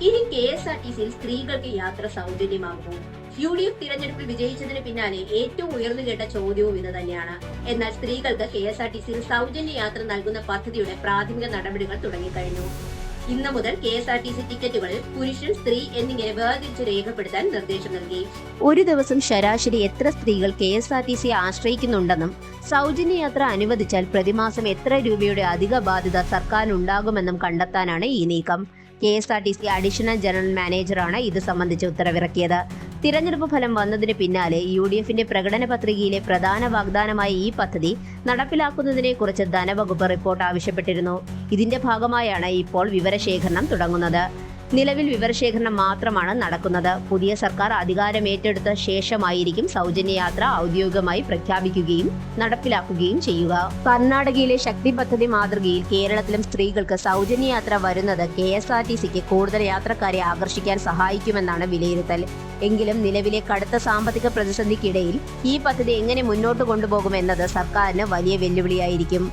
ഇനി KSRTCയിൽ സ്ത്രീകൾക്ക് യാത്ര സൗജന്യമാകുമോ? UDF തിരഞ്ഞെടുപ്പിൽ വിജയിച്ചതിന് പിന്നാലെ ഏറ്റവും ഉയർന്നു കേട്ട ചോദ്യവും ഇത് തന്നെയാണ്. എന്നാൽ സ്ത്രീകൾക്ക് KSRTCയിൽ സൗജന്യ യാത്ര നൽകുന്ന പദ്ധതിയുടെ പ്രാഥമിക നടപടികൾ തുടങ്ങിക്കഴിഞ്ഞു. ഇന്ന് മുതൽ KSRTC ടിക്കറ്റുകളിൽ പുരുഷൻ, സ്ത്രീ എന്നിങ്ങനെ വേർതിരിച്ച് രേഖപ്പെടുത്താൻ നിർദ്ദേശം നൽകി. ഒരു ദിവസം ശരാശരി എത്ര സ്ത്രീകൾ KSRTC ആശ്രയിക്കുന്നുണ്ടെന്നും സൗജന്യ യാത്ര അനുവദിച്ചാൽ പ്രതിമാസം എത്ര രൂപയുടെ അധിക ബാധ്യത സർക്കാരിനുണ്ടാകുമെന്നും കണ്ടെത്താനാണ് ഈ നീക്കം. KSRTC അഡീഷണൽ ജനറൽ മാനേജറാണ് ഇത് സംബന്ധിച്ച് ഉത്തരവിറക്കിയത്. തിരഞ്ഞെടുപ്പ് ഫലം വന്നതിന് പിന്നാലെ UDFന്റെ പ്രകടന പത്രികയിലെ പ്രധാന വാഗ്ദാനമായ ഈ പദ്ധതി നടപ്പിലാക്കുന്നതിനെ കുറിച്ച് ധനവകുപ്പ് റിപ്പോർട്ട് ആവശ്യപ്പെട്ടിരുന്നു. ഇതിന്റെ ഭാഗമായാണ് ഇപ്പോൾ വിവരശേഖരണം തുടങ്ങുന്നത്. നിലവിൽ വിവരശേഖരണം മാത്രമാണ് നടക്കുന്നത്. പുതിയ സർക്കാർ അധികാരം ഏറ്റെടുത്ത ശേഷമായിരിക്കും സൗജന്യ യാത്ര ഔദ്യോഗികമായി പ്രഖ്യാപിക്കുകയും നടപ്പിലാക്കുകയും ചെയ്യുക. കർണാടകയിലെ ശക്തി പദ്ധതി മാതൃകയിൽ കേരളത്തിലും സ്ത്രീകൾക്ക് സൗജന്യ യാത്ര വരുന്നത് KSRTCക്ക് കൂടുതൽ യാത്രക്കാരെ ആകർഷിക്കാൻ സഹായിക്കുമെന്നാണ് വിലയിരുത്തൽ. എങ്കിലും നിലവിലെ കടുത്ത സാമ്പത്തിക പ്രതിസന്ധിക്കിടയിൽ ഈ പദ്ധതി എങ്ങനെ മുന്നോട്ട് കൊണ്ടുപോകുമെന്നത് സർക്കാരിന് വലിയ വെല്ലുവിളിയായിരിക്കും.